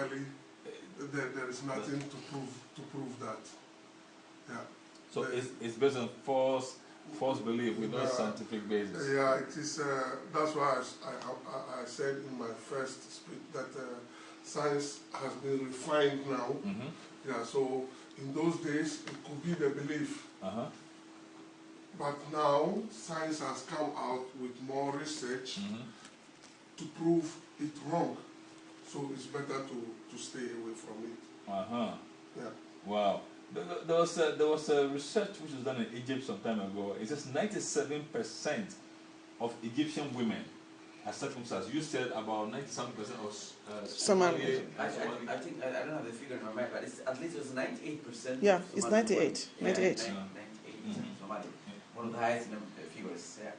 scientifically, there is nothing to prove that. Yeah. So it's based on false belief with no scientific basis. Yeah, it is. That's why I said in my first speech that science has been refined now. Yeah. So in those days, it could be the belief. But now science has come out with more research to prove it wrong. So it's better to stay away from it. Yeah. Wow. There was a research which was done in Egypt some time ago. It says 97% of Egyptian women are circumcised. You said about 97% of Somali. I think I don't have the figure in my mind, but it's at least it was 98%. Yeah, it's 98. 98. 98% Somali. One of the highest figures. Yeah.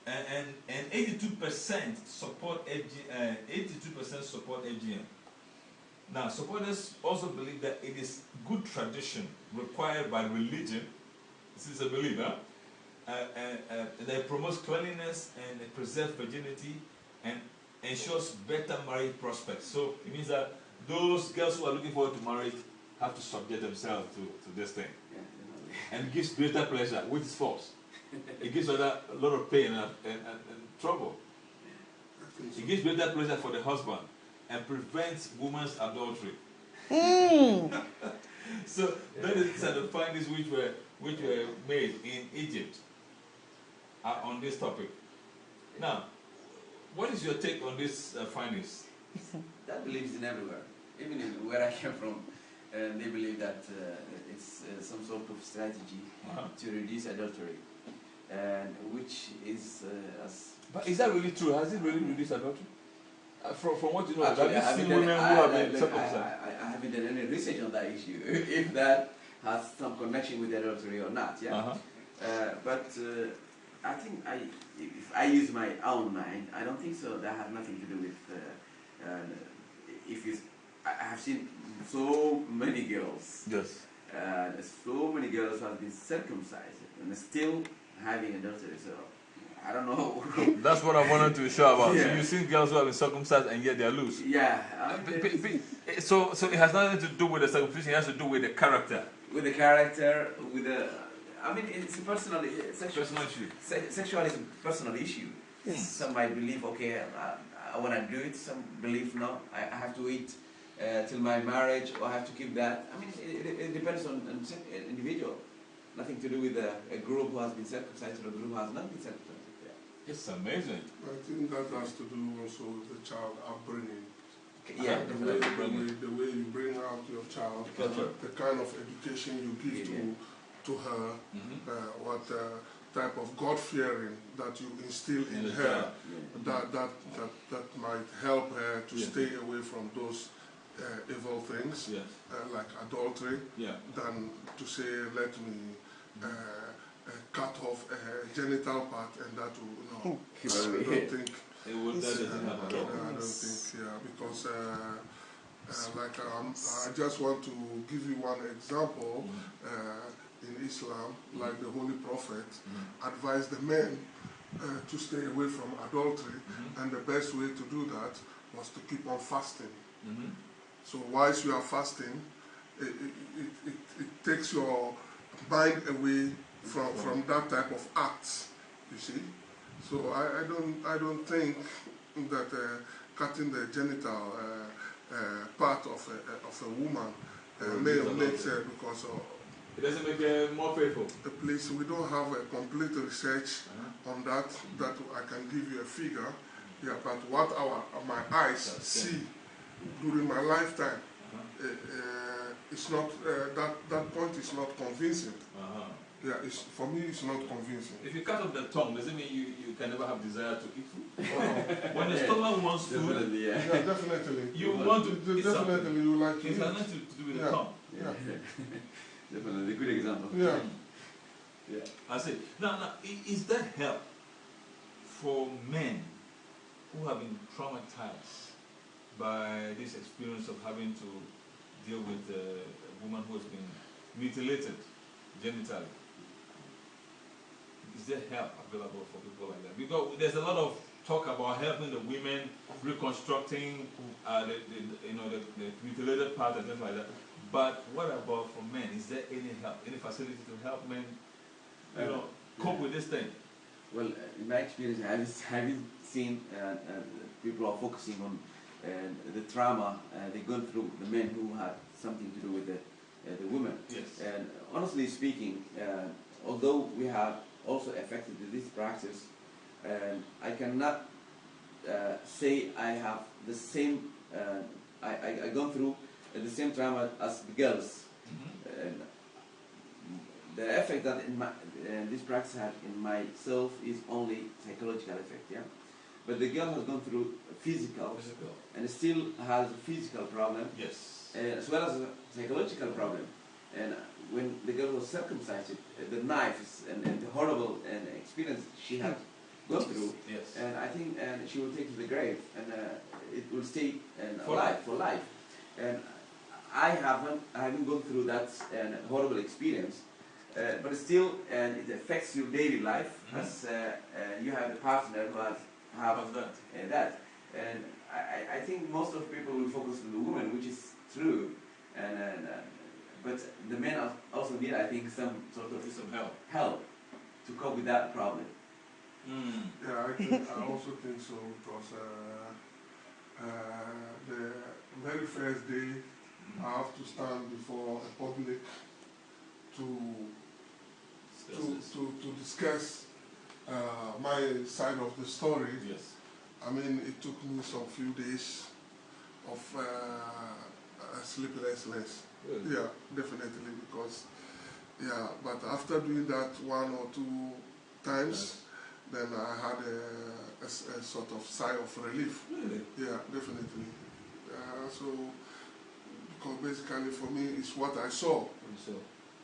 And 82% support FGM. 82% support FGM. Now, supporters also believe that it is good tradition required by religion. This is a belief, that it promotes cleanliness and it preserves virginity and ensures better marriage prospects. So it means that those girls who are looking forward to marriage have to subject themselves to this thing. And it gives greater pleasure, which is false. It gives a lot of pain and trouble. It gives greater pleasure for the husband and prevents women's adultery. So that is the findings which were made in Egypt on this topic. Now, what is your take on these findings? That belief is in everywhere. Even in where I came from, they believe that it's some sort of strategy to reduce adultery, and which is as. But is that really true? Has it really reduced adultery? From what you know, actually, have you seen women who have been circumcised? I haven't done any research on that issue, if that has some connection with adultery or not. Yeah. But I think if I use my own mind, I don't think so. That has nothing to do with I have seen so many girls. Yes. So many girls have been circumcised and still having adultery. So I don't know. That's what I wanted to show about. Yeah. So you've seen girls who have been circumcised and yet they're loose. Yeah. So it has nothing to do with the circumcision. It has to do with the character. With the character, with the. I mean, it's a personal issue. Sexual is a personal issue. Yes. Some might believe, okay, I want to do it. Some believe, no, I have to wait till my marriage, or I have to keep that. I mean, it depends on an individual. Nothing to do with a group who has been circumcised or a group who has not been circumcised. Yeah. It's amazing. I think that has to do also with the child upbringing. Yeah, the way you bring out your child, the kind of education you give to her, what type of God-fearing that you instill in her, that might help her to stay away from those evil things, like adultery, than to say, let me cut off a genital part and that will, no. I don't think. I don't think, because I just want to give you one example. In Islam, like the Holy Prophet, advised the men to stay away from adultery, and the best way to do that was to keep on fasting. So whilst you are fasting, it takes your mind away from that type of acts, you see. So I don't think that cutting the genital part of a woman makes because it doesn't make her more faithful. Please, we don't have a complete research on that I can give you a figure. Yeah, but what my eyes see during my lifetime, it's not that point is not convincing. Yeah, for me, it's not convincing. If you cut off the tongue, does it mean you can never have desire to eat food? When the stomach wants food, definitely. You want to eat definitely you like to eat. It has nothing to do with the tongue. Yeah. Definitely, good example. Yeah. I see. Now, is there help for men who have been traumatized by this experience of having to deal with a woman who has been mutilated genitally? Is there help available for people like that? Because there's a lot of talk about helping the women reconstructing the mutilated part and things like that. But what about for men? Is there any help, any facility to help men, cope with this thing? Well, in my experience, I haven't seen people are focusing on the trauma they've gone through, the men who had something to do with the women. Yes. And honestly speaking, although we have also affected this practice, I cannot say I have the same, I gone through the same trauma as the girls. And the effect that this practice had in myself is only psychological effect, yeah. But the girl has gone through physical, and still has a physical problem, yes, as well as a psychological problem. And when the girl was circumcised, the knives and the horrible experience she had gone through, yes, and I think she will take to the grave, and it will stay for life. And I haven't gone through that horrible experience, but still, it affects your daily life, as you have a partner who has that. And I think most of people will focus on the woman, which is true, but the men also need, I think, some sort of help to cope with that problem. Yeah, I also think so, because the very first day I have to stand before a public to discuss my side of the story. yes. I mean, it took me some few days of sleeplessness. Really? Yeah, definitely, because, yeah, but after doing that 1 or 2 times, then I had a sort of sigh of relief. Really? Yeah, definitely. So, because basically for me, it's what I saw.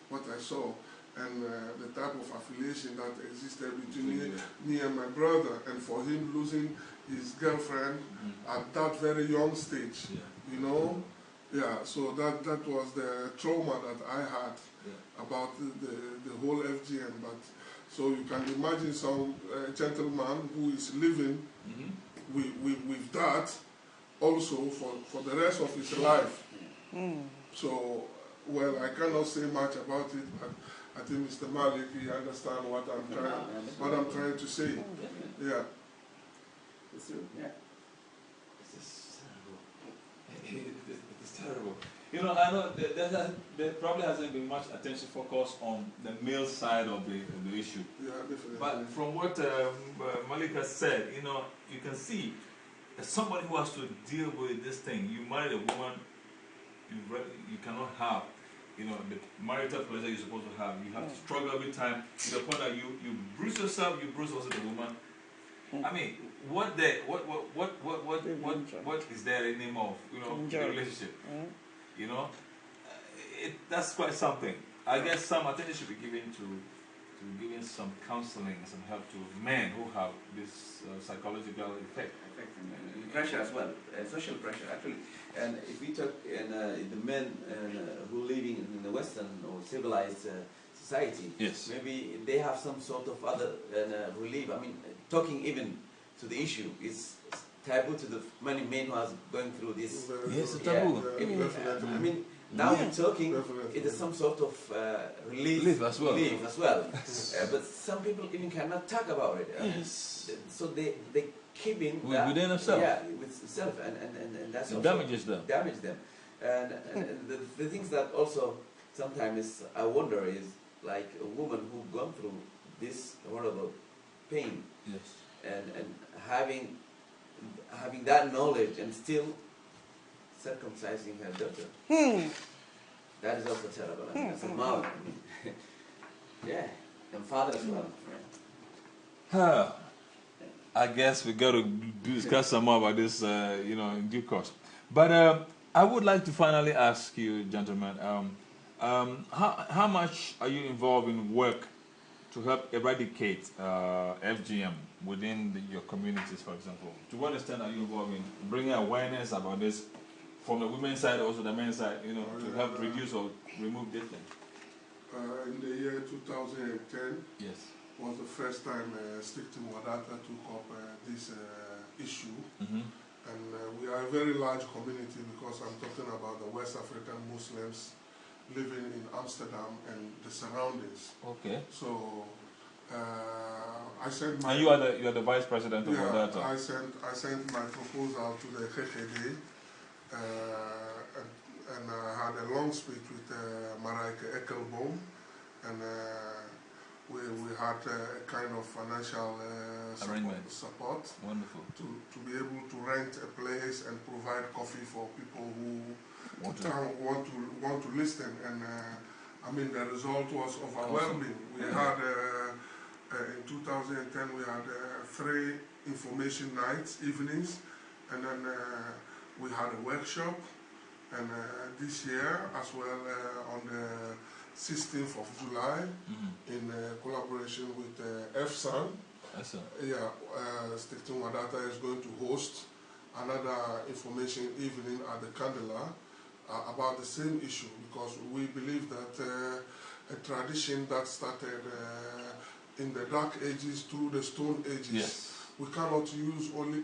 What I saw. And the type of affiliation that existed between me and my brother, and for him losing his girlfriend at that very young stage, you know. Yeah, so that was the trauma that I had about the whole FGM. But so you can imagine some gentleman who is living with that also for the rest of his life. So, well, I cannot say much about it, but I think Mr. Malik, he understands what I'm trying to say. Yeah. It's true. Yeah. This is terrible. It's terrible. You know, I know there probably hasn't been much attention focused on the male side of the issue. Yeah, definitely. But from what Malika said, you know, you can see that somebody who has to deal with this thing. You marry a woman, you cannot have, you know, the marital pleasure you're supposed to have. You have to struggle every time to the point that you bruise yourself, you bruise also the woman. I mean, what is there in the name of, you know, the relationship? You know, that's quite something. I guess some attention should be given to giving some counseling and some help to men who have this psychological effect. And pressure as well, social pressure actually. And if we talk the men who living in the Western or civilized society, yes, maybe they have some sort of other relief. I mean, talking even to the issue is taboo to the many men who are going through this. Yes, it's taboo. I mean, now we're talking, it is some sort of relief as well. But some people even cannot talk about it. Yes. So they keeping within themselves. Yeah, with self, and that's it damages them. And the things that also sometimes I wonder is like a woman who gone through this horrible pain, and having that knowledge and still circumcising her daughter. That is also terrible. I mean, as a mom, yeah, and father as well. Yeah. I guess we got to discuss some more about this, you know, in due course. But I would like to finally ask you, gentlemen, how much are you involved in work to help eradicate FGM within your communities, for example? To what extent are you involved in bringing awareness about this from the women's side, also the men's side, you know, to help reduce or remove this thing? In the year 2010, yes, was the first time Stichting Wadata took up this issue. And we are a very large community because I'm talking about the West African Muslims living in Amsterdam and the surroundings. Okay. So I sent my... And you are the vice president of Wadata? I sent my proposal to the GGD and I had a long speech with Marijke Ekkelboom, and we had a kind of financial support to be able to rent a place and provide coffee for people who want to listen. And I mean, the result was overwhelming. We had in 2010 we had 3 information nights, evenings, and then we had a workshop. And this year, as well, on the 16th of July, in collaboration with FSAN, Stichting Wadata is going to host another information evening at the Candela about the same issue, because we believe that a tradition that started in the Dark Ages through the Stone Ages, we cannot use only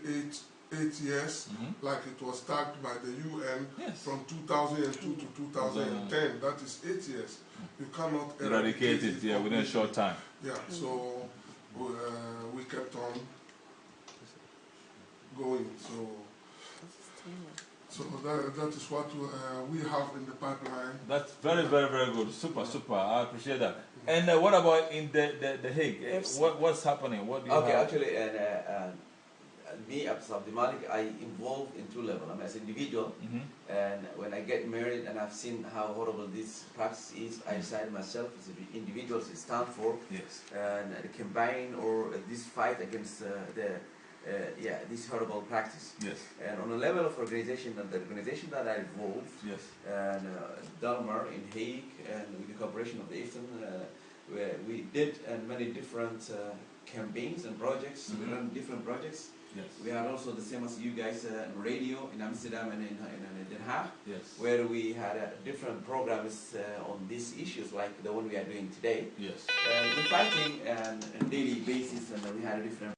8 years, like it was tagged by the UN from 2002 to 2010. That is 8 years. You cannot eradicate it within a short time. Yeah, so we kept on going. So that is what we have in the pipeline. That's very, very, very good. Super, super. I appreciate that. And what about in the Hague? What's happening? What do you have? Actually, me, as Abdimalik, I involved in 2 levels. I'm as an individual, and when I get married and I've seen how horrible this practice is, I decided myself as an individual to stand for and campaign or this fight against this horrible practice. And on a level of organization, the organization that I involved, and Dalmar in Hague, and with the cooperation of the Eastern, where we did many different campaigns and projects. We run different projects. We had also the same as you guys, radio in Amsterdam and in Den Haag, where we had different programs on these issues, like the one we are doing today. We're fighting on a daily basis, and we had different